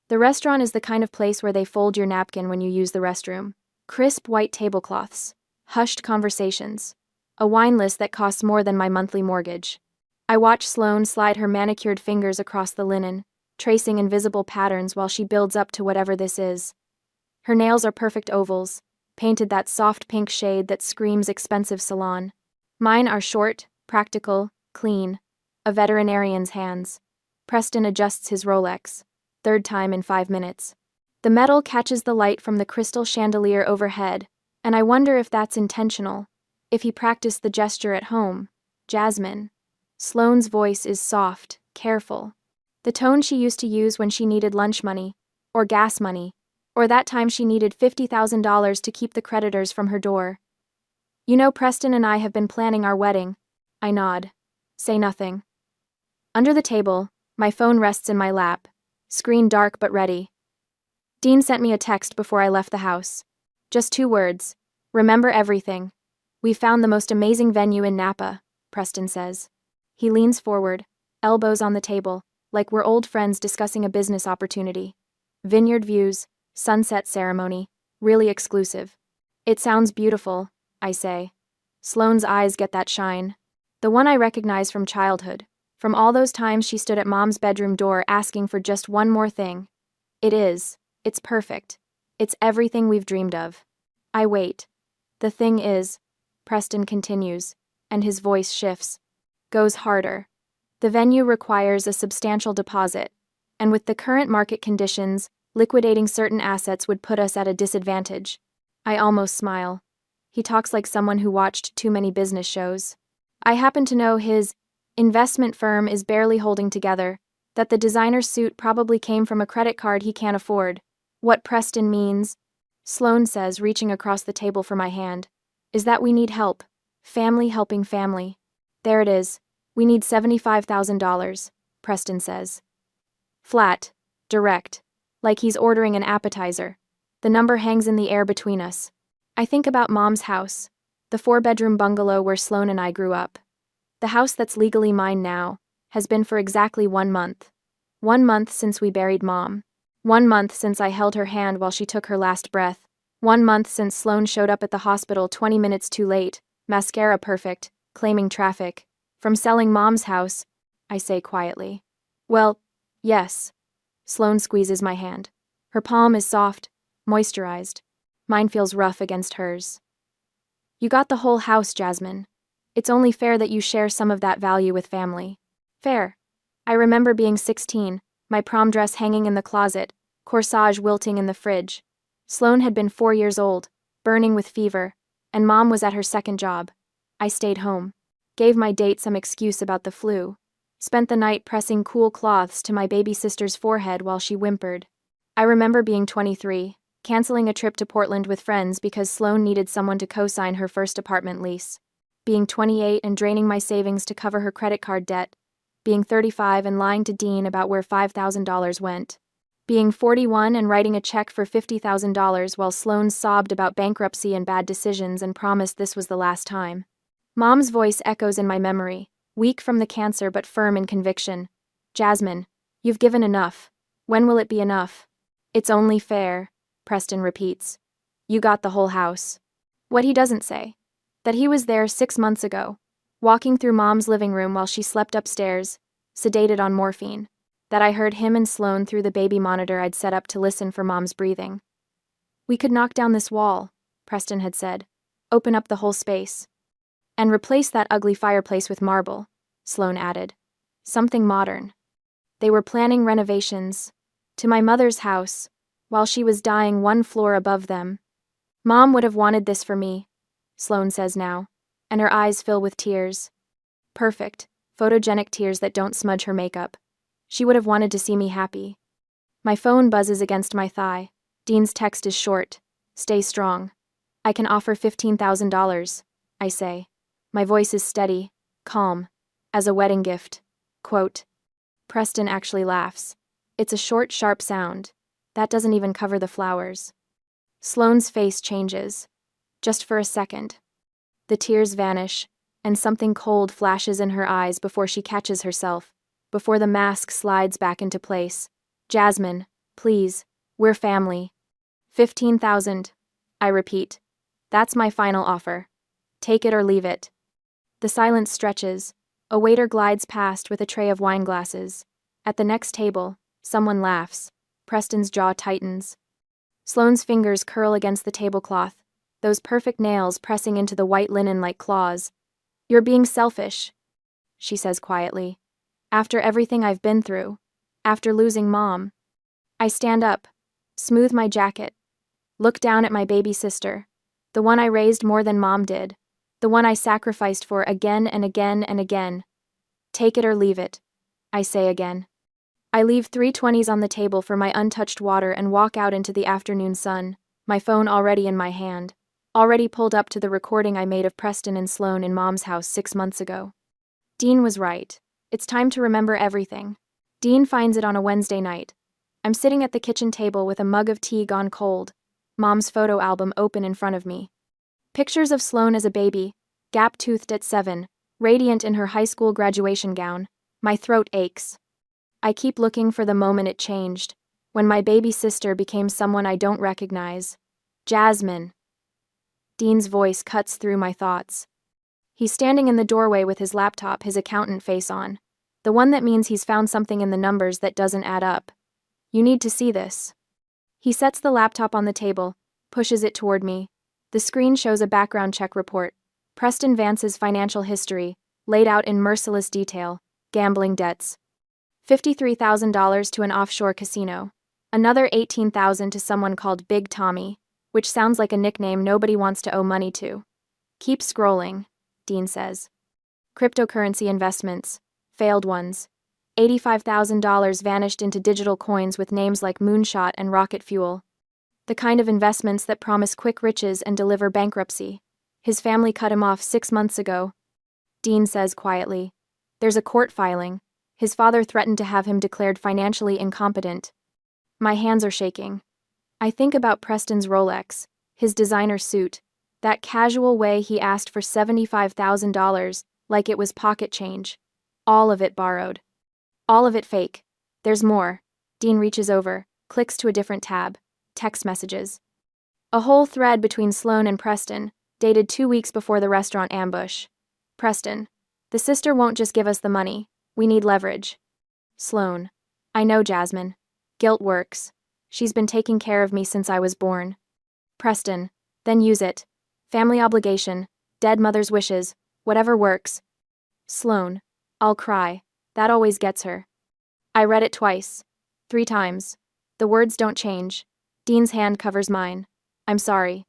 The restaurant is the kind of place where they fold your napkin when you use the restroom. Crisp white tablecloths. Hushed conversations. A wine list that costs more than my monthly mortgage. I watch Sloane slide her manicured fingers across the linen, tracing invisible patterns while she builds up to whatever this is. Her nails are perfect ovals, painted that soft pink shade that screams expensive salon. Mine are short, practical, clean. A veterinarian's hands. Preston adjusts his Rolex. Third time in 5 minutes. The metal catches the light from the crystal chandelier overhead, and I wonder if that's intentional, if he practiced the gesture at home. Jasmine. Sloane's voice is soft, careful. The tone she used to use when she needed lunch money, or gas money, or that time she needed $50,000 to keep the creditors from her door. You know, Preston and I have been planning our wedding. I nod. Say nothing. Under the table, my phone rests in my lap, screen dark but ready. Dean sent me a text before I left the house. Just 2 words. Remember everything. We found the most amazing venue in Napa, Preston says. He leans forward, elbows on the table, like we're old friends discussing a business opportunity. Vineyard views, sunset ceremony, really exclusive. It sounds beautiful, I say. Sloane's eyes get that shine. The one I recognize from childhood, from all those times she stood at Mom's bedroom door asking for just one more thing. It is. It's perfect. It's everything we've dreamed of. I wait. The thing is, Preston continues, and his voice shifts. Goes harder. The venue requires a substantial deposit, and with the current market conditions, liquidating certain assets would put us at a disadvantage. I almost smile. He talks like someone who watched too many business shows. I happen to know his investment firm is barely holding together, that the designer suit probably came from a credit card he can't afford. What Preston means, Sloane says, reaching across the table for my hand, is that we need help. Family helping family. There it is. We need $75,000, Preston says. Flat. Direct. Like he's ordering an appetizer. The number hangs in the air between us. I think about Mom's house, the 4-bedroom bungalow where Sloane and I grew up. The house that's legally mine now has been for exactly 1 month. 1 month since we buried Mom. 1 month since I held her hand while she took her last breath. 1 month since Sloane showed up at the hospital 20 minutes too late, mascara perfect, claiming traffic. From selling Mom's house, I say quietly. Well, yes. Sloane squeezes my hand. Her palm is soft, moisturized. Mine feels rough against hers. You got the whole house, Jasmine. It's only fair that you share some of that value with family. Fair. I remember being 16, my prom dress hanging in the closet, corsage wilting in the fridge. Sloane had been 4 years old, burning with fever, and Mom was at her second job. I stayed home. Gave my date some excuse about the flu. Spent the night pressing cool cloths to my baby sister's forehead while she whimpered. I remember being 23, canceling a trip to Portland with friends because Sloane needed someone to co-sign her first apartment lease. Being 28 and draining my savings to cover her credit card debt. Being 35 and lying to Dean about where $5,000 went. Being 41 and writing a check for $50,000 while Sloane sobbed about bankruptcy and bad decisions and promised this was the last time. Mom's voice echoes in my memory, weak from the cancer but firm in conviction. Jasmine, you've given enough. When will it be enough? It's only fair, Preston repeats. You got the whole house. What he doesn't say. That he was there 6 months ago, walking through Mom's living room while she slept upstairs, sedated on morphine. That I heard him and Sloane through the baby monitor I'd set up to listen for Mom's breathing. We could knock down this wall, Preston had said. Open up the whole space. And replace that ugly fireplace with marble, Sloane added. Something modern. They were planning renovations to my mother's house, while she was dying 1 floor above them. Mom would have wanted this for me, Sloane says now, and her eyes fill with tears. Perfect, photogenic tears that don't smudge her makeup. She would have wanted to see me happy. My phone buzzes against my thigh. Dean's text is short. Stay strong. I can offer $15,000, I say. My voice is steady, calm, as a wedding gift. Quote. Preston actually laughs. It's a short, sharp sound. That doesn't even cover the flowers. Sloane's face changes. Just for a second. The tears vanish, and something cold flashes in her eyes before she catches herself, before the mask slides back into place. Jasmine, Please, we're family. 15,000. I repeat. That's my final offer. Take it or leave it. The silence stretches. A waiter glides past with a tray of wine glasses. At the next table, someone laughs. Preston's jaw tightens. Sloane's fingers curl against the tablecloth, those perfect nails pressing into the white linen like claws. You're being selfish, she says quietly. After everything I've been through. After losing Mom. I stand up, smooth my jacket, look down at my baby sister, the one I raised more than Mom did, the one I sacrificed for again and again and again. Take it or leave it, I say again. I leave 320s on the table for my untouched water and walk out into the afternoon sun, my phone already in my hand, already pulled up to the recording I made of Preston and Sloane in Mom's house 6 months ago. Dean was right. It's time to remember everything. Dean finds it on a Wednesday night. I'm sitting at the kitchen table with a mug of tea gone cold, Mom's photo album open in front of me. Pictures of Sloane as a baby, gap-toothed at 7, radiant in her high school graduation gown. My throat aches. I keep looking for the moment it changed, when my baby sister became someone I don't recognize. Jasmine. Dean's voice cuts through my thoughts. He's standing in the doorway with his laptop, his accountant face on. The one that means he's found something in the numbers that doesn't add up. You need to see this. He sets the laptop on the table, pushes it toward me. The screen shows a background check report. Preston Vance's financial history, laid out in merciless detail. Gambling debts. $53,000 to an offshore casino. Another $18,000 to someone called Big Tommy, which sounds like a nickname nobody wants to owe money to. Keep scrolling, Dean says. Cryptocurrency investments. Failed ones. $85,000 vanished into digital coins with names like Moonshot and Rocket Fuel. The kind of investments that promise quick riches and deliver bankruptcy. His family cut him off 6 months ago. Dean says quietly. There's a court filing. His father threatened to have him declared financially incompetent. My hands are shaking. I think about Preston's Rolex, his designer suit, that casual way he asked for $75,000, like it was pocket change. All of it borrowed. All of it fake. There's more. Dean reaches over, clicks to a different tab. Text messages. A whole thread between Sloane and Preston, dated 2 weeks before the restaurant ambush. Preston. The sister won't just give us the money. We need leverage. Sloane. I know, Jasmine. Guilt works. She's been taking care of me since I was born. Preston. Then use it. Family obligation. Dead mother's wishes. Whatever works. Sloane. I'll cry. That always gets her. I read it twice. 3 times. The words don't change. Dean's hand covers mine. I'm sorry.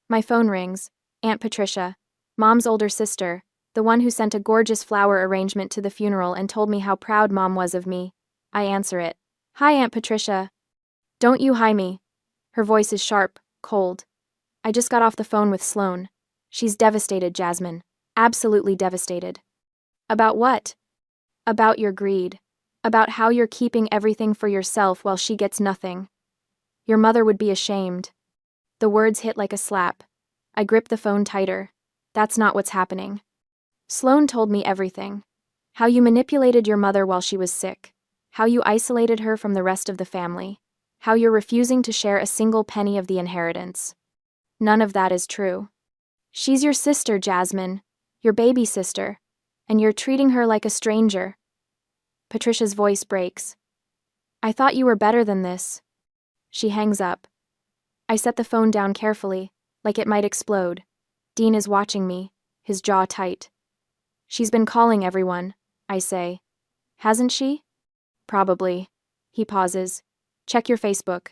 My phone rings. Aunt Patricia. Mom's older sister. The one who sent a gorgeous flower arrangement to the funeral and told me how proud Mom was of me. I answer it. Hi, Aunt Patricia. Don't you hi me. Her voice is sharp, cold. I just got off the phone with Sloane. She's devastated, Jasmine. Absolutely devastated. About what? About your greed. About how you're keeping everything for yourself while she gets nothing. Your mother would be ashamed. The words hit like a slap. I grip the phone tighter. That's not what's happening. Sloane told me everything. How you manipulated your mother while she was sick. How you isolated her from the rest of the family. How you're refusing to share a single penny of the inheritance. None of that is true. She's your sister, Jasmine. Your baby sister. And you're treating her like a stranger. Patricia's voice breaks. I thought you were better than this. She hangs up. I set the phone down carefully, like it might explode. Dean is watching me, his jaw tight. She's been calling everyone, I say. Hasn't she? Probably. He pauses. Check your Facebook.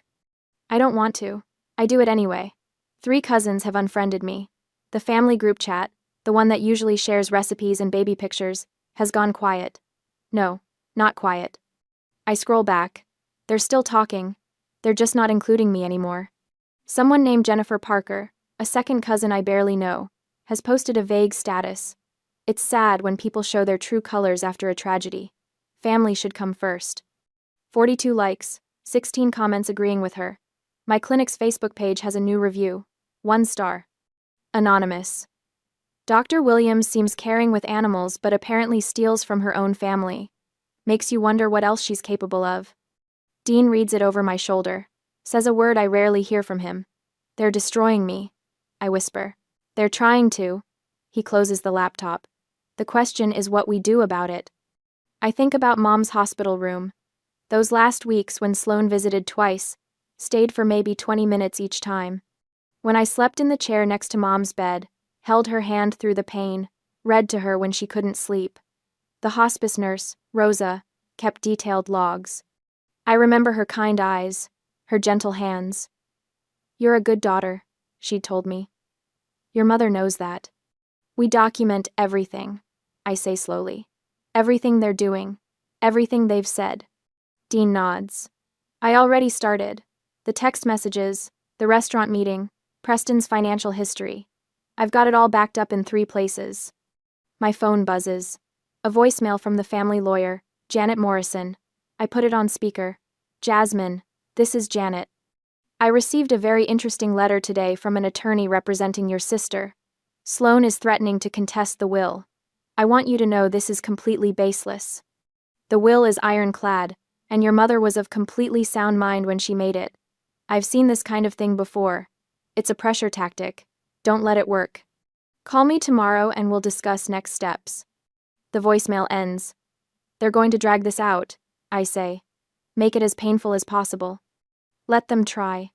I don't want to. I do it anyway. 3 cousins have unfriended me. The family group chat, the one that usually shares recipes and baby pictures, has gone quiet. No, not quiet. I scroll back. They're still talking. They're just not including me anymore. Someone named Jennifer Parker, a second cousin I barely know, has posted a vague status. It's sad when people show their true colors after a tragedy. Family should come first. 42 likes, 16 comments agreeing with her. My clinic's Facebook page has a new review. 1 star. Anonymous. Dr. Williams seems caring with animals but apparently steals from her own family. Makes you wonder what else she's capable of. Dean reads it over my shoulder, says a word I rarely hear from him. They're destroying me, I whisper. They're trying to. He closes the laptop. The question is what we do about it. I think about Mom's hospital room. Those last weeks when Sloane visited twice, stayed for maybe 20 minutes each time. When I slept in the chair next to Mom's bed, held her hand through the pain, read to her when she couldn't sleep. The hospice nurse, Rosa, kept detailed logs. I remember her kind eyes, her gentle hands. You're a good daughter, she'd told me. Your mother knows that. We document everything, I say slowly. Everything they're doing, everything they've said. Dean nods. I already started. The text messages, the restaurant meeting, Preston's financial history. I've got it all backed up in 3 places. My phone buzzes. A voicemail from the family lawyer, Janet Morrison. I put it on speaker. Jasmine, this is Janet. I received a very interesting letter today from an attorney representing your sister. Sloane is threatening to contest the will. I want you to know this is completely baseless. The will is ironclad, and your mother was of completely sound mind when she made it. I've seen this kind of thing before. It's a pressure tactic. Don't let it work. Call me tomorrow and we'll discuss next steps. The voicemail ends. They're going to drag this out, I say. Make it as painful as possible. Let them try.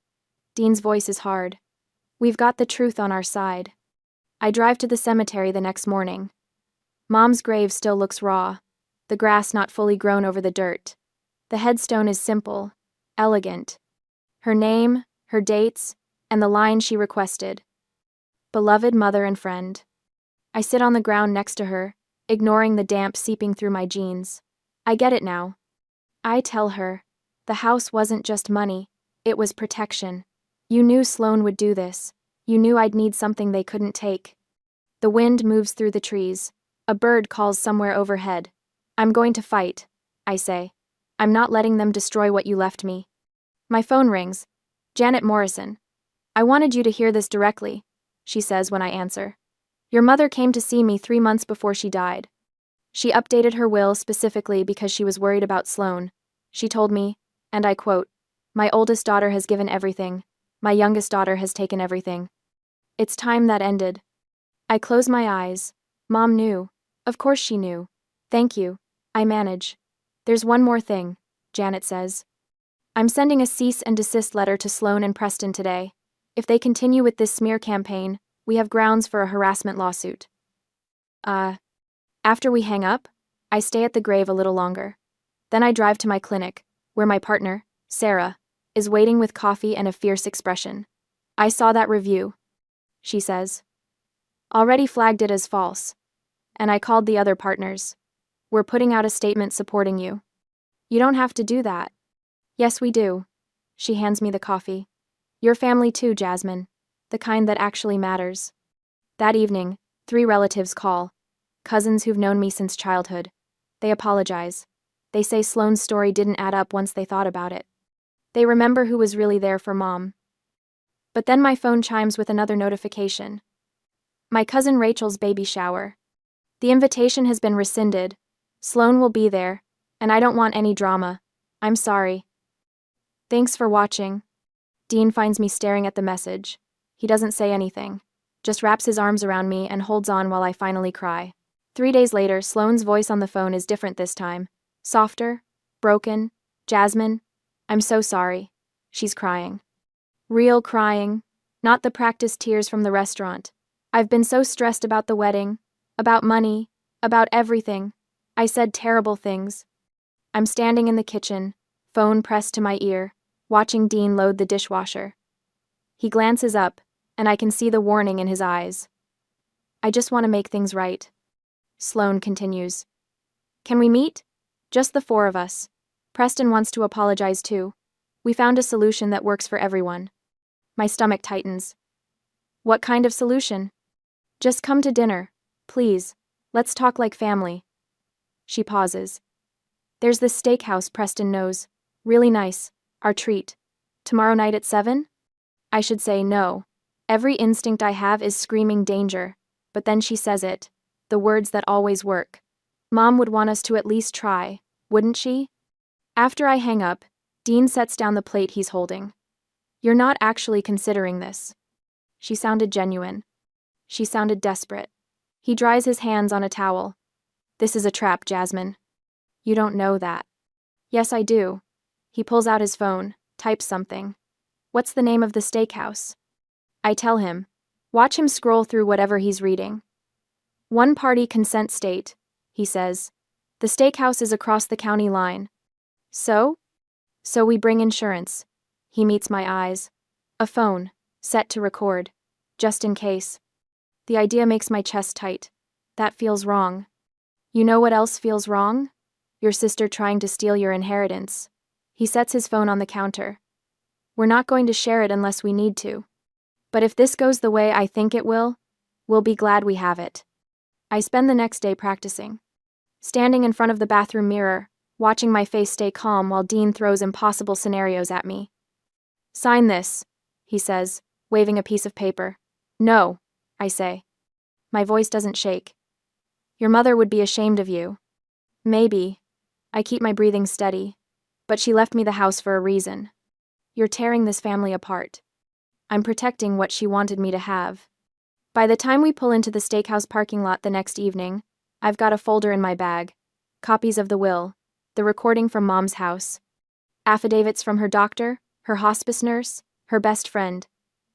Dean's voice is hard. We've got the truth on our side. I drive to the cemetery the next morning. Mom's grave still looks raw, the grass not fully grown over the dirt. The headstone is simple, elegant. Her name, her dates, and the line she requested. Beloved mother and friend. I sit on the ground next to her, ignoring the damp seeping through my jeans. I get it now. I tell her, the house wasn't just money, it was protection. You knew Sloane would do this. You knew I'd need something they couldn't take. The wind moves through the trees. A bird calls somewhere overhead. I'm going to fight, I say. I'm not letting them destroy what you left me. My phone rings. Janet Morrison. I wanted you to hear this directly, she says when I answer. Your mother came to see me 3 months before she died. She updated her will specifically because she was worried about Sloane. She told me, and I quote, "My oldest daughter has given everything. My youngest daughter has taken everything." It's time that ended. I close my eyes. Mom knew. Of course she knew. Thank you. I manage. There's one more thing, Janet says. I'm sending a cease and desist letter to Sloane and Preston today. If they continue with this smear campaign, we have grounds for a harassment lawsuit. After we hang up, I stay at the grave a little longer. Then I drive to my clinic, where my partner, Sarah, is waiting with coffee and a fierce expression. I saw that review, she says. Already flagged it as false. And I called the other partners. We're putting out a statement supporting you. You don't have to do that. Yes, we do. She hands me the coffee. Your family too, Jasmine. The kind that actually matters. That evening, 3 relatives call. Cousins who've known me since childhood. They apologize. They say Sloane's story didn't add up once they thought about it. They remember who was really there for Mom. But then my phone chimes with another notification. My cousin Rachel's baby shower. The invitation has been rescinded. Sloane will be there, and I don't want any drama. I'm sorry. Thanks for watching. Dean finds me staring at the message. He doesn't say anything, just wraps his arms around me and holds on while I finally cry. 3 days later, Sloane's voice on the phone is different this time. Softer, broken. Jasmine, I'm so sorry. She's crying. Real crying, not the practiced tears from the restaurant. I've been so stressed about the wedding, about money, about everything. I said terrible things. I'm standing in the kitchen, phone pressed to my ear, watching Dean load the dishwasher. He glances up, and I can see the warning in his eyes. I just want to make things right. Sloane continues. Can we meet? Just the 4 of us. Preston wants to apologize too. We found a solution that works for everyone. My stomach tightens. What kind of solution? Just come to dinner, please. Let's talk like family. She pauses. There's this steakhouse Preston knows. Really nice. Our treat. Tomorrow night at 7? I should say no. Every instinct I have is screaming danger. But then she says it. The words that always work. Mom would want us to at least try, wouldn't she? After I hang up, Dean sets down the plate he's holding. You're not actually considering this. She sounded genuine. She sounded desperate. He dries his hands on a towel. This is a trap, Jasmine. You don't know that. Yes, I do. He pulls out his phone, types something. What's the name of the steakhouse? I tell him. Watch him scroll through whatever he's reading. One party consent state, he says. The steakhouse is across the county line. So? So we bring insurance. He meets my eyes. A phone, set to record, just in case. The idea makes my chest tight. That feels wrong. You know what else feels wrong? Your sister trying to steal your inheritance. He sets his phone on the counter. We're not going to share it unless we need to. But if this goes the way I think it will, we'll be glad we have it. I spend the next day practicing. Standing in front of the bathroom mirror, watching my face stay calm while Dean throws impossible scenarios at me. Sign this, he says, waving a piece of paper. No, I say. My voice doesn't shake. Your mother would be ashamed of you. Maybe. I keep my breathing steady. But she left me the house for a reason. You're tearing this family apart. I'm protecting what she wanted me to have. By the time we pull into the steakhouse parking lot the next evening, I've got a folder in my bag. Copies of the will, the recording from Mom's house, affidavits from her doctor, her hospice nurse, her best friend.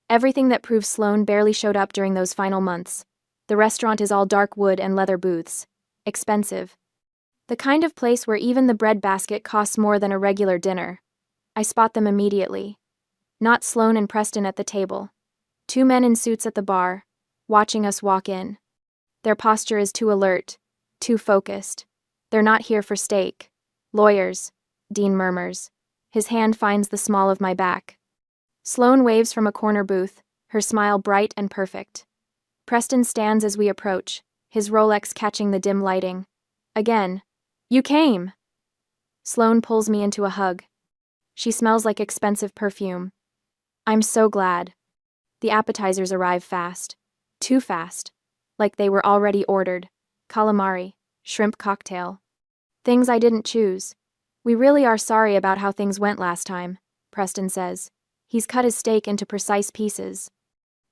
Everything that proves Sloane barely showed up during those final months. The restaurant is all dark wood and leather booths. Expensive. The kind of place where even the bread basket costs more than a regular dinner. I spot them immediately. Not Sloane and Preston at the table. Two men in suits at the bar, watching us walk in. Their posture is too alert, too focused. They're not here for steak. Lawyers, Dean murmurs. His hand finds the small of my back. Sloane waves from a corner booth, her smile bright and perfect. Preston stands as we approach, his Rolex catching the dim lighting. Again. You came! Sloane pulls me into a hug. She smells like expensive perfume. I'm so glad. The appetizers arrive fast. Too fast. Like they were already ordered. Calamari, shrimp cocktail. Things I didn't choose. We really are sorry about how things went last time, Preston says. He's cut his steak into precise pieces.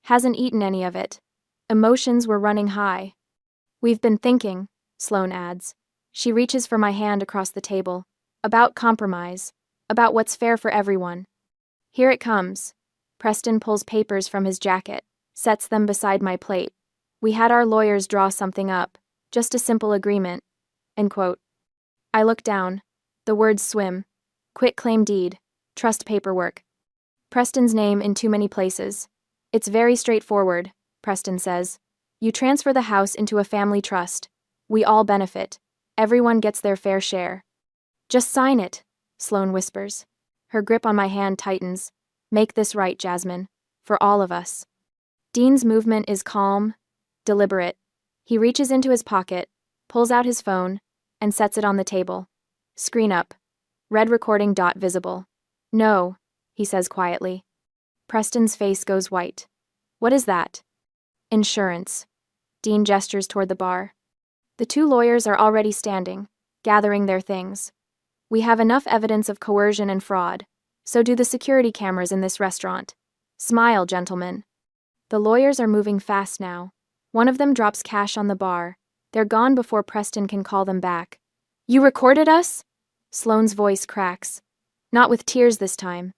Hasn't eaten any of it. Emotions were running high. We've been thinking, Sloane adds. She reaches for my hand across the table. About compromise. About what's fair for everyone. Here it comes. Preston pulls papers from his jacket, sets them beside my plate. We had our lawyers draw something up. Just a simple agreement. End quote. I look down. The words swim. Quit claim deed. Trust paperwork. Preston's name in too many places. It's very straightforward, Preston says. You transfer the house into a family trust. We all benefit. Everyone gets their fair share. Just sign it, Sloane whispers. Her grip on my hand tightens. Make this right, Jasmine. For all of us. Dean's movement is calm, deliberate. He reaches into his pocket, pulls out his phone, and sets it on the table. Screen up. Red recording dot visible. No, he says quietly. Preston's face goes white. What is that? Insurance. Dean gestures toward the bar. The two lawyers are already standing, gathering their things. We have enough evidence of coercion and fraud. So do the security cameras in this restaurant. Smile, gentlemen. The lawyers are moving fast now. One of them drops cash on the bar. They're gone before Preston can call them back. You recorded us? Sloane's voice cracks. Not with tears this time.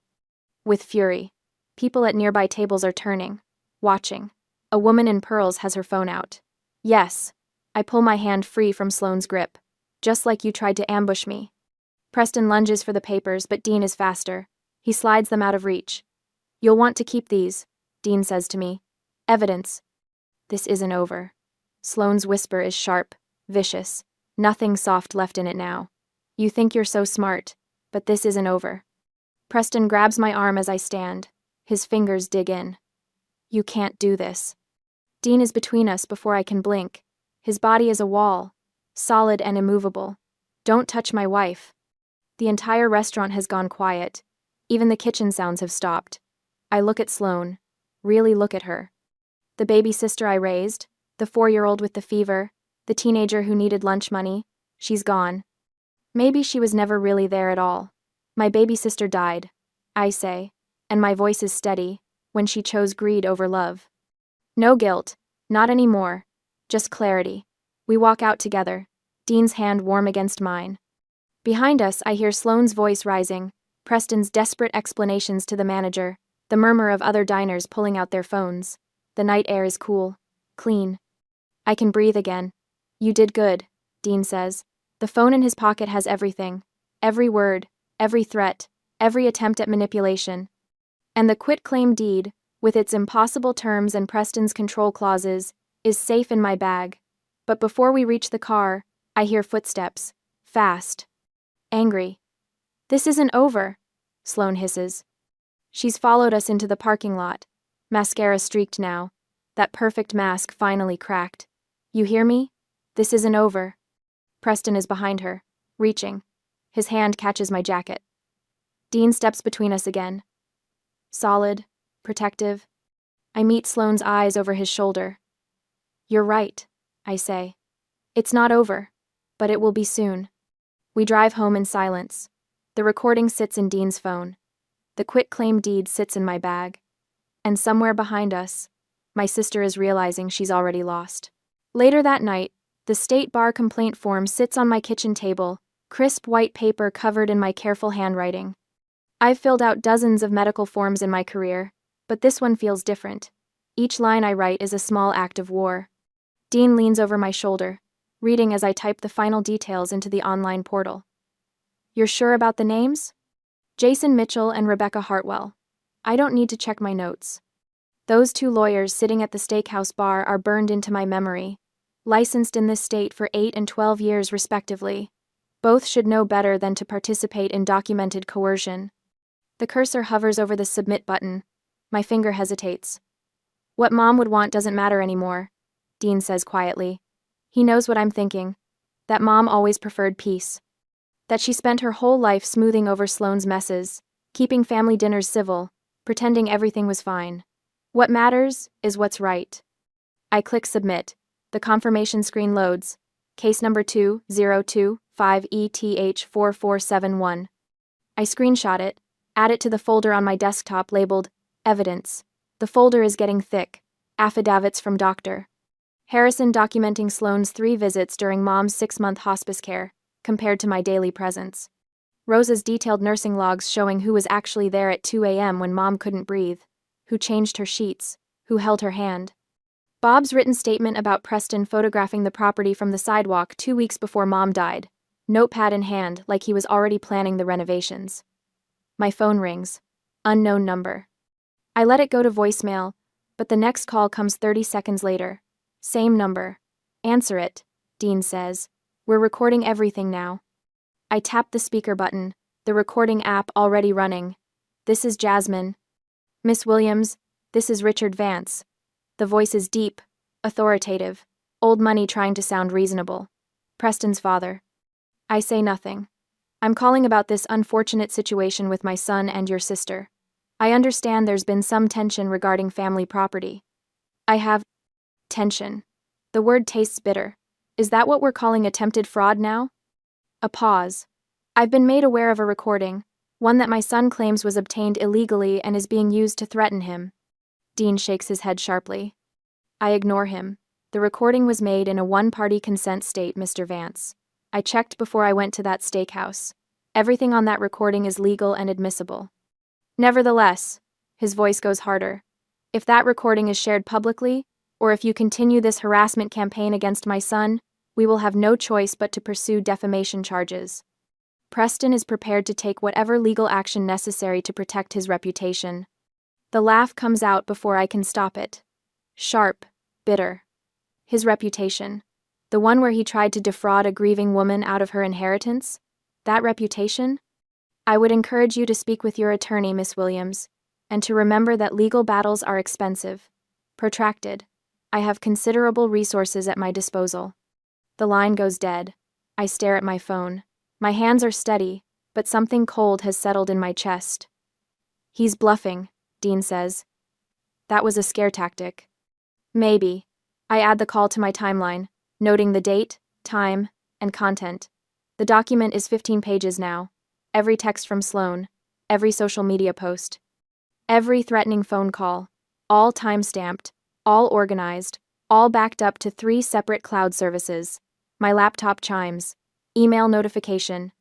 With fury. People at nearby tables are turning, watching. A woman in pearls has her phone out. Yes. I pull my hand free from Sloane's grip. Just like you tried to ambush me. Preston lunges for the papers, but Dean is faster. He slides them out of reach. You'll want to keep these, Dean says to me. Evidence. This isn't over. Sloane's whisper is sharp, vicious. Nothing soft left in it now. You think you're so smart, but this isn't over. Preston grabs my arm as I stand. His fingers dig in. You can't do this. Dean is between us before I can blink. His body is a wall, solid and immovable. Don't touch my wife. The entire restaurant has gone quiet. Even the kitchen sounds have stopped. I look at Sloane. Really look at her. The baby sister I raised, the 4-year-old with the fever, the teenager who needed lunch money, she's gone. Maybe she was never really there at all. My baby sister died, I say, and my voice is steady, when she chose greed over love. No guilt, not anymore, just clarity. We walk out together, Dean's hand warm against mine. Behind us, I hear Sloane's voice rising, Preston's desperate explanations to the manager, the murmur of other diners pulling out their phones. The night air is cool, clean. I can breathe again. You did good, Dean says. The phone in his pocket has everything. Every word, every threat, every attempt at manipulation. And the quitclaim deed, with its impossible terms and Preston's control clauses, is safe in my bag. But before we reach the car, I hear footsteps. Fast. Angry. This isn't over, Sloane hisses. She's followed us into the parking lot. Mascara streaked now. That perfect mask finally cracked. You hear me? This isn't over. Preston is behind her, reaching. His hand catches my jacket. Dean steps between us again. Solid, protective. I meet Sloane's eyes over his shoulder. You're right, I say. It's not over, but it will be soon. We drive home in silence. The recording sits in Dean's phone. The quitclaim deed sits in my bag. And somewhere behind us, my sister is realizing she's already lost. Later that night, the state bar complaint form sits on my kitchen table, crisp white paper covered in my careful handwriting. I've filled out dozens of medical forms in my career, but this one feels different. Each line I write is a small act of war. Dean leans over my shoulder, reading as I type the final details into the online portal. You're sure about the names? Jason Mitchell and Rebecca Hartwell. I don't need to check my notes. Those two lawyers sitting at the steakhouse bar are burned into my memory, licensed in this state for 8 and 12 years respectively. Both should know better than to participate in documented coercion. The cursor hovers over the submit button. My finger hesitates. What Mom would want doesn't matter anymore, Dean says quietly. He knows what I'm thinking. That Mom always preferred peace. That she spent her whole life smoothing over Sloane's messes, keeping family dinners civil, pretending everything was fine. What matters is what's right. I click submit. The confirmation screen loads. Case number 2025ETH4471. I screenshot it, add it to the folder on my desktop labeled Evidence. The folder is getting thick. Affidavits from Dr. Harrison documenting Sloane's 3 visits during Mom's 6-month hospice care, compared to my daily presence. Rosa's detailed nursing logs showing who was actually there at 2 a.m. when Mom couldn't breathe, who changed her sheets, who held her hand. Bob's written statement about Preston photographing the property from the sidewalk 2 weeks before Mom died, notepad in hand like he was already planning the renovations. My phone rings. Unknown number. I let it go to voicemail, but the next call comes 30 seconds later. Same number. Answer it, Dean says. We're recording everything now. I tap the speaker button, the recording app already running. This is Jasmine. Miss Williams, this is Richard Vance. The voice is deep, authoritative, old money trying to sound reasonable. Preston's father. I say nothing. I'm calling about this unfortunate situation with my son and your sister. I understand there's been some tension regarding family property. I have tension. The word tastes bitter. Is that what we're calling attempted fraud now? A pause. I've been made aware of a recording, one that my son claims was obtained illegally and is being used to threaten him. Dean shakes his head sharply. I ignore him. The recording was made in a one-party consent state, Mr. Vance. I checked before I went to that steakhouse. Everything on that recording is legal and admissible. Nevertheless, his voice goes harder. If that recording is shared publicly, or if you continue this harassment campaign against my son, we will have no choice but to pursue defamation charges. Preston is prepared to take whatever legal action necessary to protect his reputation. The laugh comes out before I can stop it. Sharp, bitter. His reputation. The one where he tried to defraud a grieving woman out of her inheritance? That reputation? I would encourage you to speak with your attorney, Miss Williams, and to remember that legal battles are expensive, protracted. I have considerable resources at my disposal. The line goes dead. I stare at my phone. My hands are steady, but something cold has settled in my chest. He's bluffing, Dean says. That was a scare tactic. Maybe. I add the call to my timeline, noting the date, time, and content. The document is 15 pages now. every text from Sloan, every social media post, every threatening phone call, all time-stamped, all organized, all backed up to 3 separate cloud services. My laptop chimes. Email notification.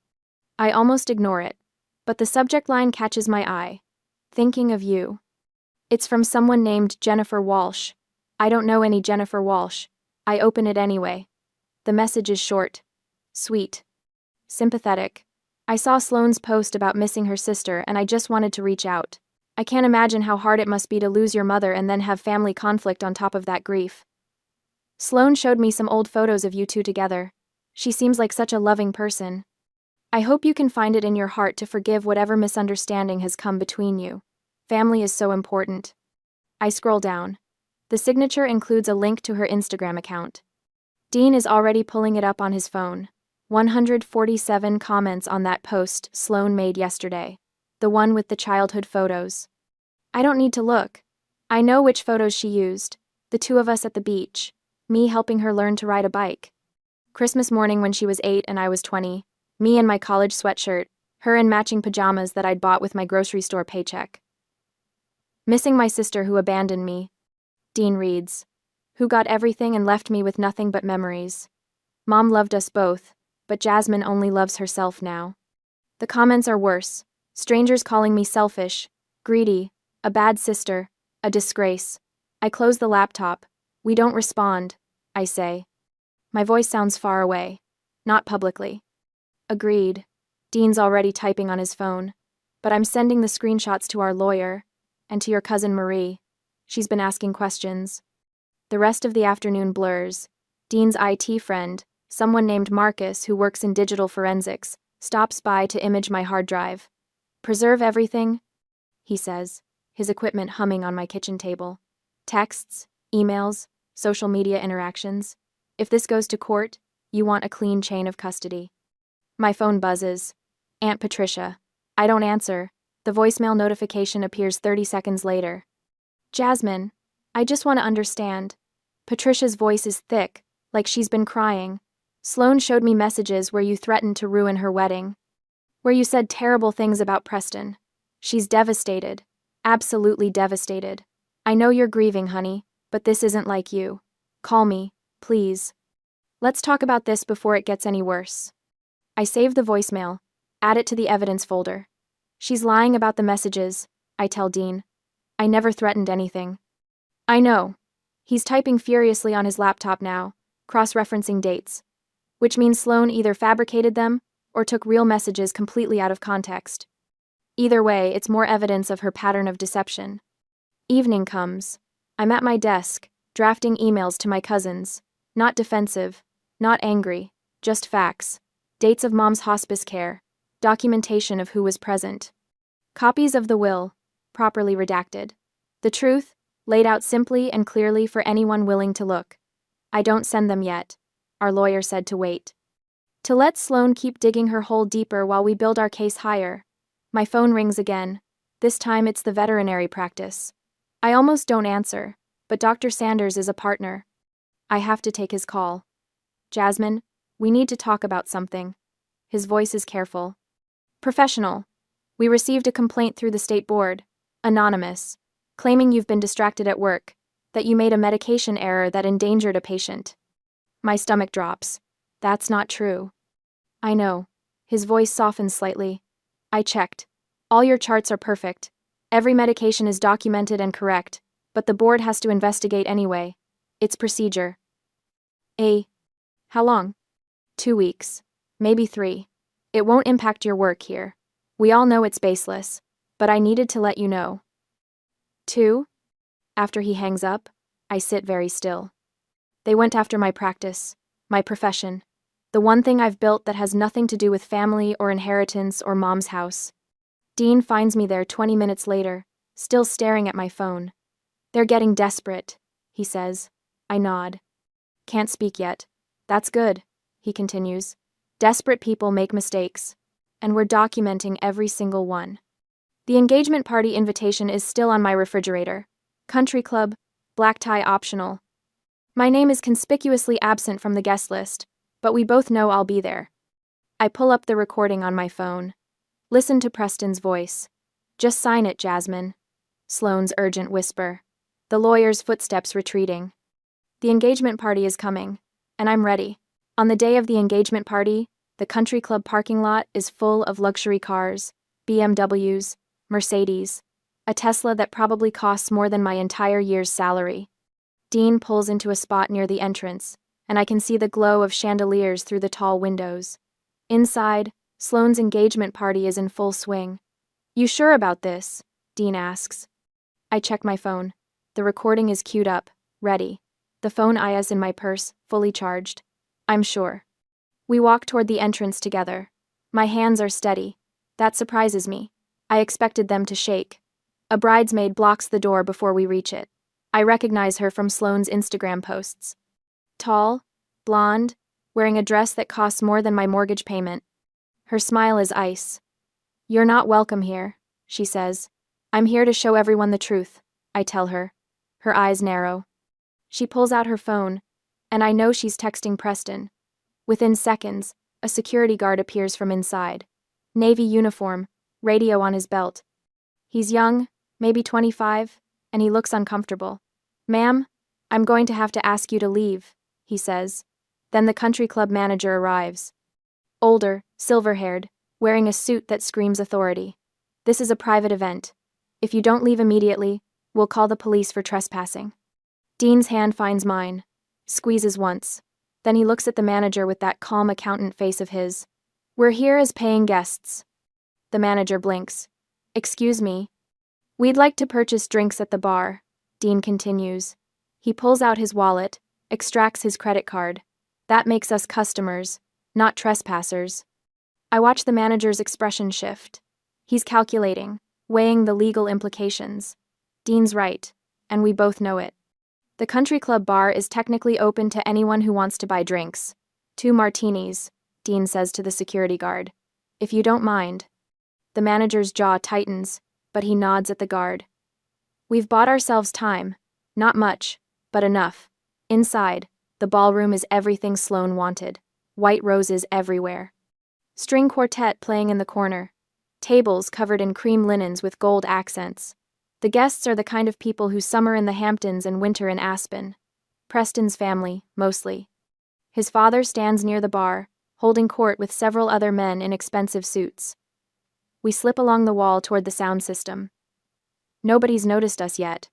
I almost ignore it, but the subject line catches my eye. Thinking of you. It's from someone named Jennifer Walsh. I don't know any Jennifer Walsh. I open it anyway. The message is short, sweet, sympathetic. I saw Sloane's post about missing her sister and I just wanted to reach out. I can't imagine how hard it must be to lose your mother and then have family conflict on top of that grief. Sloane showed me some old photos of you two together. She seems like such a loving person. I hope you can find it in your heart to forgive whatever misunderstanding has come between you. Family is so important. I scroll down. The signature includes a link to her Instagram account. Dean is already pulling it up on his phone. 147 comments on that post Sloane made yesterday. The one with the childhood photos. I don't need to look. I know which photos she used. The 2 of us at the beach. Me helping her learn to ride a bike. Christmas morning when she was 8 and I was 20. Me in my college sweatshirt. Her in matching pajamas that I'd bought with my grocery store paycheck. Missing my sister who abandoned me. Dean reads. Who got everything and left me with nothing but memories. Mom loved us both, but Jasmine only loves herself now. The comments are worse. Strangers calling me selfish, greedy, a bad sister, a disgrace. I close the laptop. We don't respond, I say. My voice sounds far away. Not publicly. Agreed. Dean's already typing on his phone. But I'm sending the screenshots to our lawyer, and to your cousin Marie. She's been asking questions. The rest of the afternoon blurs. Dean's IT friend, someone named Marcus who works in digital forensics, stops by to image my hard drive. Preserve everything, he says, his equipment humming on my kitchen table. Texts, emails, social media interactions. If this goes to court, you want a clean chain of custody. My phone buzzes. Aunt Patricia. I don't answer. The voicemail notification appears 30 seconds later. Jasmine, I just want to understand. Patricia's voice is thick, like she's been crying. Sloane showed me messages where you threatened to ruin her wedding. Where you said terrible things about Preston. She's devastated. Absolutely devastated. I know you're grieving, honey, but this isn't like you. Call me, please. Let's talk about this before it gets any worse. I save the voicemail, add it to the evidence folder. She's lying about the messages, I tell Dean. I never threatened anything. I know. He's typing furiously on his laptop now, cross-referencing dates. Which means Sloane either fabricated them or took real messages completely out of context. Either way, it's more evidence of her pattern of deception. Evening comes. I'm at my desk, drafting emails to my cousins. Not defensive, not angry, just facts. Dates of Mom's hospice care, documentation of who was present. Copies of the will, properly redacted. The truth, laid out simply and clearly for anyone willing to look. I don't send them yet. Our lawyer said to wait. To let Sloane keep digging her hole deeper while we build our case higher. My phone rings again. This time it's the veterinary practice. I almost don't answer, but Dr. Sanders is a partner. I have to take his call. Jasmine, we need to talk about something. His voice is careful. Professional. We received a complaint through the state board, anonymous, claiming you've been distracted at work, that you made a medication error that endangered a patient. My stomach drops. That's not true. I know. His voice softens slightly. I checked. All your charts are perfect. Every medication is documented and correct, but the board has to investigate anyway. It's procedure. How long? 2 weeks. Maybe 3. It won't impact your work here. We all know it's baseless, but I needed to let you know. 2? After he hangs up, I sit very still. They went after my practice, my profession, the one thing I've built that has nothing to do with family or inheritance or Mom's house. Dean finds me there 20 minutes later, still staring at my phone. They're getting desperate, he says. I nod. Can't speak yet. That's good, he continues. Desperate people make mistakes, and we're documenting every single one. The engagement party invitation is still on my refrigerator. Country club, black tie optional. My name is conspicuously absent from the guest list, but we both know I'll be there. I pull up the recording on my phone. Listen to Preston's voice. Just sign it, Jasmine. Sloane's urgent whisper. The lawyer's footsteps retreating. The engagement party is coming, and I'm ready. On the day of the engagement party, the country club parking lot is full of luxury cars, BMWs, Mercedes, a Tesla that probably costs more than my entire year's salary. Dean pulls into a spot near the entrance, and I can see the glow of chandeliers through the tall windows. Inside, Sloane's engagement party is in full swing. You sure about this? Dean asks. I check my phone. The recording is queued up, ready. The phone is in my purse, fully charged. I'm sure. We walk toward the entrance together. My hands are steady. That surprises me. I expected them to shake. A bridesmaid blocks the door before we reach it. I recognize her from Sloane's Instagram posts. Tall, blonde, wearing a dress that costs more than my mortgage payment. Her smile is ice. You're not welcome here, she says. I'm here to show everyone the truth, I tell her. Her eyes narrow. She pulls out her phone, and I know she's texting Preston. Within seconds, a security guard appears from inside. Navy uniform, radio on his belt. He's young, maybe 25, and he looks uncomfortable. Ma'am, I'm going to have to ask you to leave, he says. Then the country club manager arrives. Older, silver-haired, wearing a suit that screams authority. This is a private event. If you don't leave immediately, we'll call the police for trespassing. Dean's hand finds mine, squeezes once. Then he looks at the manager with that calm accountant face of his. We're here as paying guests. The manager blinks. Excuse me. We'd like to purchase drinks at the bar, Dean continues. He pulls out his wallet, extracts his credit card. That makes us customers, not trespassers. I watch the manager's expression shift. He's calculating, weighing the legal implications. Dean's right, and we both know it. The country club bar is technically open to anyone who wants to buy drinks. 2 martinis, Dean says to the security guard. If you don't mind. The manager's jaw tightens, but he nods at the guard. We've bought ourselves time. Not much, but enough. Inside, the ballroom is everything Sloane wanted. White roses everywhere. String quartet playing in the corner. Tables covered in cream linens with gold accents. The guests are the kind of people who summer in the Hamptons and winter in Aspen. Preston's family, mostly. His father stands near the bar, holding court with several other men in expensive suits. We slip along the wall toward the sound system. Nobody's noticed us yet.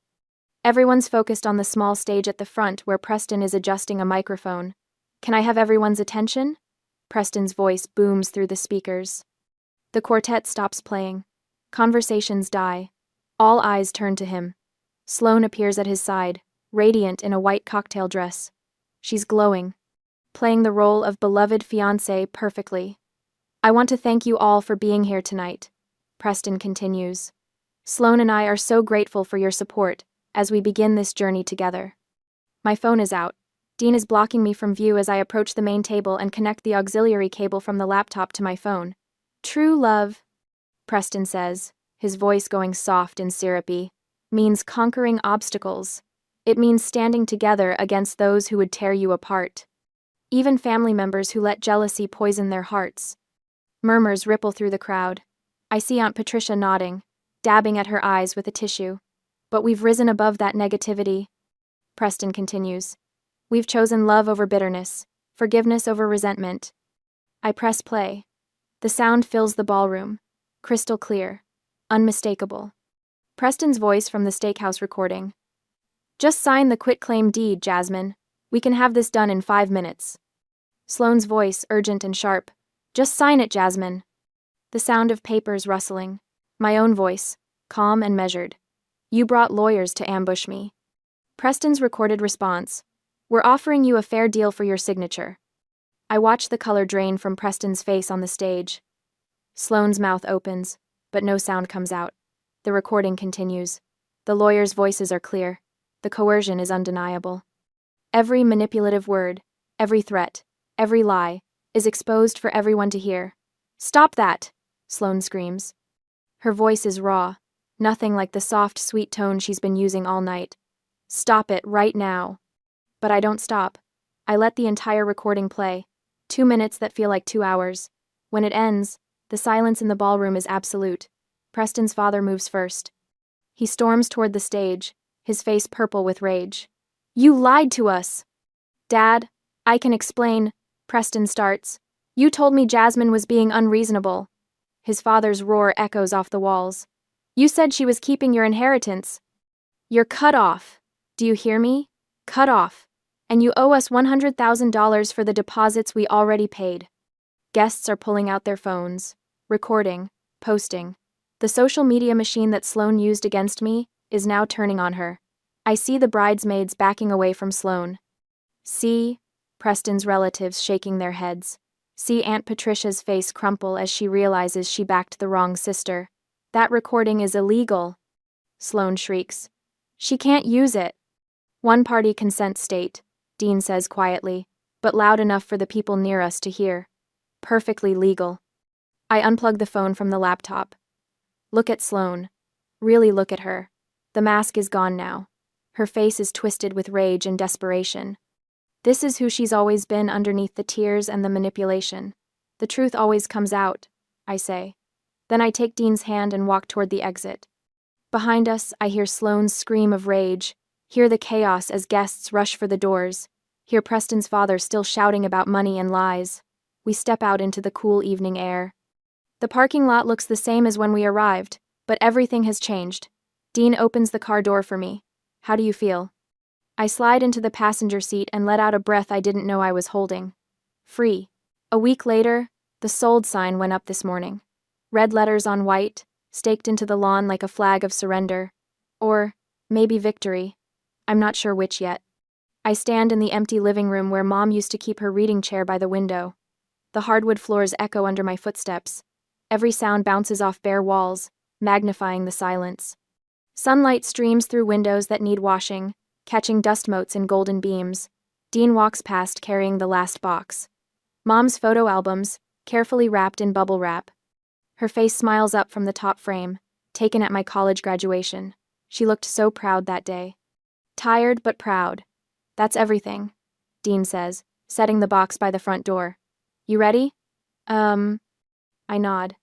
Everyone's focused on the small stage at the front where Preston is adjusting a microphone. Can I have everyone's attention? Preston's voice booms through the speakers. The quartet stops playing. Conversations die. All eyes turn to him. Sloane appears at his side, radiant in a white cocktail dress. She's glowing, playing the role of beloved fiancé perfectly. I want to thank you all for being here tonight, Preston continues. Sloane and I are so grateful for your support as we begin this journey together. My phone is out. Dean is blocking me from view as I approach the main table and connect the auxiliary cable from the laptop to my phone. True love, Preston says, his voice going soft and syrupy, means conquering obstacles. It means standing together against those who would tear you apart. Even family members who let jealousy poison their hearts. Murmurs ripple through the crowd. I see Aunt Patricia nodding, dabbing at her eyes with a tissue. But we've risen above that negativity. Preston continues. We've chosen love over bitterness, forgiveness over resentment. I press play. The sound fills the ballroom, crystal clear, unmistakable. Preston's voice from the steakhouse recording. Just sign the quitclaim deed, Jasmine. We can have this done in 5 minutes. Sloane's voice, urgent and sharp. Just sign it, Jasmine. The sound of papers rustling. My own voice, calm and measured. You brought lawyers to ambush me. Preston's recorded response. We're offering you a fair deal for your signature. I watch the color drain from Preston's face on the stage. Sloane's mouth opens, but no sound comes out. The recording continues. The lawyers' voices are clear. The coercion is undeniable. Every manipulative word, every threat, every lie, is exposed for everyone to hear. Stop that! Sloane screams. Her voice is raw, nothing like the soft, sweet tone she's been using all night. Stop it right now. But I don't stop. I let the entire recording play. 2 minutes that feel like 2 hours. When it ends, The silence in the ballroom is absolute. Preston's father moves first. He storms toward the stage, his face purple with rage. You lied to us! Dad, I can explain, Preston starts. You told me Jasmine was being unreasonable. His father's roar echoes off the walls. You said she was keeping your inheritance. You're cut off. Do you hear me? Cut off. And you owe us $100,000 for the deposits we already paid. Guests are pulling out their phones, recording, posting. The social media machine that Sloane used against me is now turning on her. I see the bridesmaids backing away from Sloane. See Preston's relatives shaking their heads. See Aunt Patricia's face crumple as she realizes she backed the wrong sister. That recording is illegal. Sloane shrieks. She can't use it. One-party consent state, Dean says quietly, but loud enough for the people near us to hear. Perfectly legal. I unplug the phone from the laptop. Look at Sloane. Really look at her. The mask is gone now. Her face is twisted with rage and desperation. This is who she's always been underneath the tears and the manipulation. The truth always comes out, I say. Then I take Dean's hand and walk toward the exit. Behind us, I hear Sloane's scream of rage, hear the chaos as guests rush for the doors, hear Preston's father still shouting about money and lies. We step out into the cool evening air. The parking lot looks the same as when we arrived, but everything has changed. Dean opens the car door for me. How do you feel? I slide into the passenger seat and let out a breath I didn't know I was holding. Free. A week later, the sold sign went up this morning. Red letters on white, staked into the lawn like a flag of surrender. Or, maybe victory. I'm not sure which yet. I stand in the empty living room where Mom used to keep her reading chair by the window. The hardwood floors echo under my footsteps. Every sound bounces off bare walls, magnifying the silence. Sunlight streams through windows that need washing, catching dust motes in golden beams. Dean walks past carrying the last box. Mom's photo albums, carefully wrapped in bubble wrap. Her face smiles up from the top frame, taken at my college graduation. She looked so proud that day. Tired but proud. That's everything, Dean says, setting the box by the front door. You ready? I nod.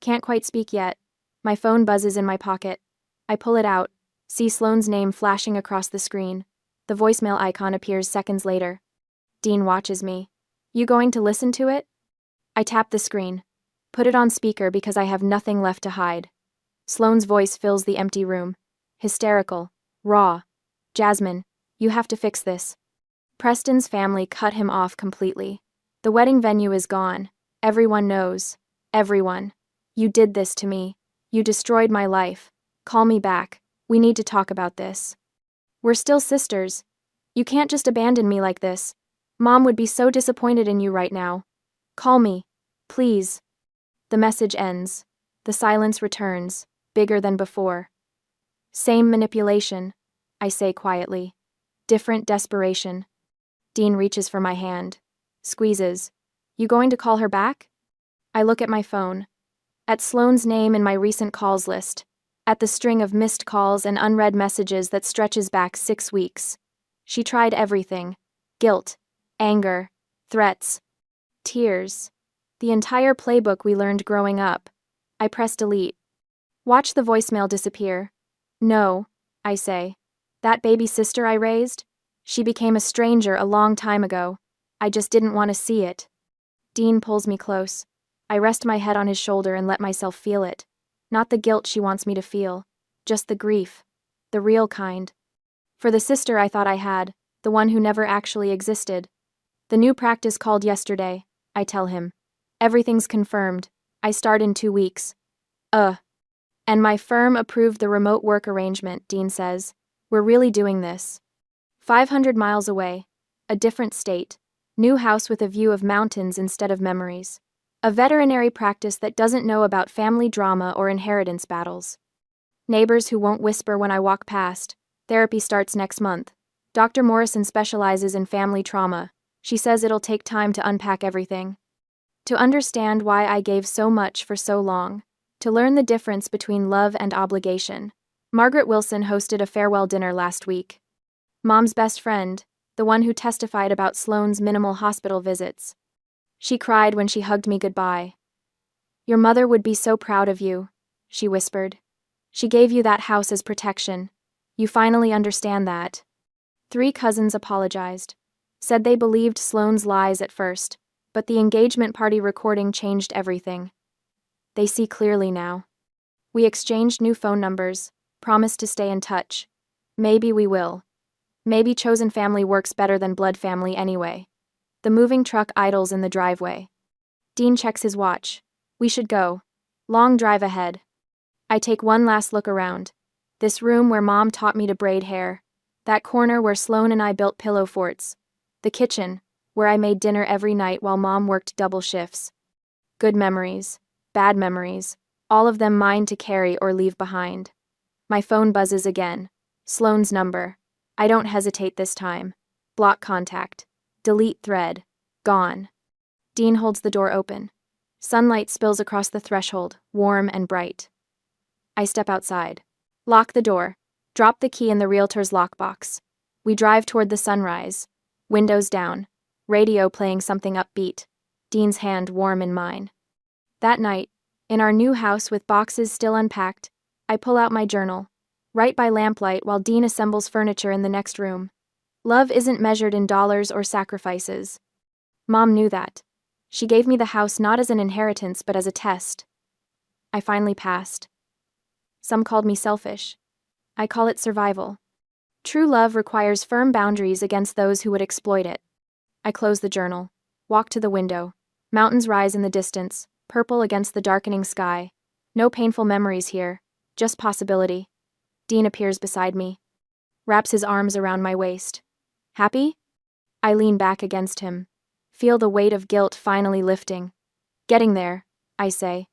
Can't quite speak yet. My phone buzzes in my pocket. I pull it out, see Sloane's name flashing across the screen. The voicemail icon appears seconds later. Dean watches me. You going to listen to it? I tap the screen. Put it on speaker because I have nothing left to hide. Sloane's voice fills the empty room. Hysterical. Raw. Jasmine, you have to fix this. Preston's family cut him off completely. The wedding venue is gone. Everyone knows. Everyone. You did this to me. You destroyed my life. Call me back. We need to talk about this. We're still sisters. You can't just abandon me like this. Mom would be so disappointed in you right now. Call me. Please. The message ends. The silence returns, bigger than before. Same manipulation, I say quietly. Different desperation. Dean reaches for my hand. Squeezes. You going to call her back? I look at my phone. At Sloane's name in my recent calls list. At the string of missed calls and unread messages that stretches back 6 weeks. She tried everything. Guilt. Anger. Threats. Tears. The entire playbook we learned growing up. I press delete. Watch the voicemail disappear. No, I say. That baby sister I raised? She became a stranger a long time ago. I just didn't want to see it. Dean pulls me close. I rest my head on his shoulder and let myself feel it. Not the guilt she wants me to feel. Just the grief. The real kind. For the sister I thought I had, the one who never actually existed. The new practice called yesterday, I tell him. Everything's confirmed. I start in 2 weeks. And my firm approved the remote work arrangement, Dean says. We're really doing this. 500 miles away. A different state. New house with a view of mountains instead of memories. A veterinary practice that doesn't know about family drama or inheritance battles. Neighbors who won't whisper when I walk past. Therapy starts next month. Dr. Morrison specializes in family trauma. She says it'll take time to unpack everything. To understand why I gave so much for so long. To learn the difference between love and obligation. Margaret Wilson hosted a farewell dinner last week. Mom's best friend, the one who testified about Sloane's minimal hospital visits. She cried when she hugged me goodbye. Your mother would be so proud of you, she whispered. She gave you that house as protection. You finally understand that. 3 cousins apologized. Said they believed Sloane's lies at first, but the engagement party recording changed everything. They see clearly now. We exchanged new phone numbers, promised to stay in touch. Maybe we will. Maybe chosen family works better than blood family anyway. The moving truck idles in the driveway. Dean checks his watch. We should go. Long drive ahead. I take one last look around. This room where Mom taught me to braid hair. That corner where Sloane and I built pillow forts. The kitchen, where I made dinner every night while Mom worked double shifts. Good memories. Bad memories. All of them mine to carry or leave behind. My phone buzzes again. Sloane's number. I don't hesitate this time. Block contact. Delete thread. Gone. Dean holds the door open. Sunlight spills across the threshold, warm and bright. I step outside. Lock the door. Drop the key in the realtor's lockbox. We drive toward the sunrise. Windows down. Radio playing something upbeat. Dean's hand warm in mine. That night, in our new house with boxes still unpacked, I pull out my journal. Write by lamplight while Dean assembles furniture in the next room. Love isn't measured in dollars or sacrifices. Mom knew that. She gave me the house not as an inheritance but as a test. I finally passed. Some called me selfish. I call it survival. True love requires firm boundaries against those who would exploit it. I close the journal. Walk to the window. Mountains rise in the distance, purple against the darkening sky. No painful memories here, just possibility. Dean appears beside me. Wraps his arms around my waist. Happy? I lean back against him. Feel the weight of guilt finally lifting. Getting there, I say.